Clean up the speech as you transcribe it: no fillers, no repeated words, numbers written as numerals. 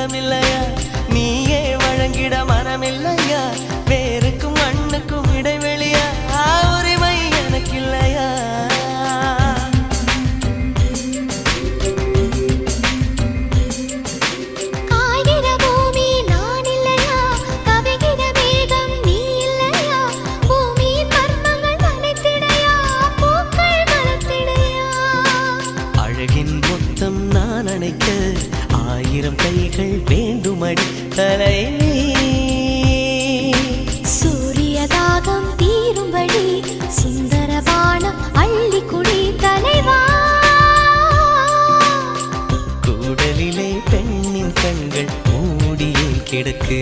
நிலமில்லையா நீயே வழங்கிட மனமில்லையா வேருக்கும் மண்ணுக்கும் இடைவெளியா உரிமை எனக்கு இல்லையா ஆயிரம் கைகள் வேண்டுமடி தலைவி சூரியதாகம் தீரும்படி சுந்தரபானம் அள்ளி குடி தலைவா கூடலிலே பெண்ணின் கண்கள் மூடியே கிடக்கு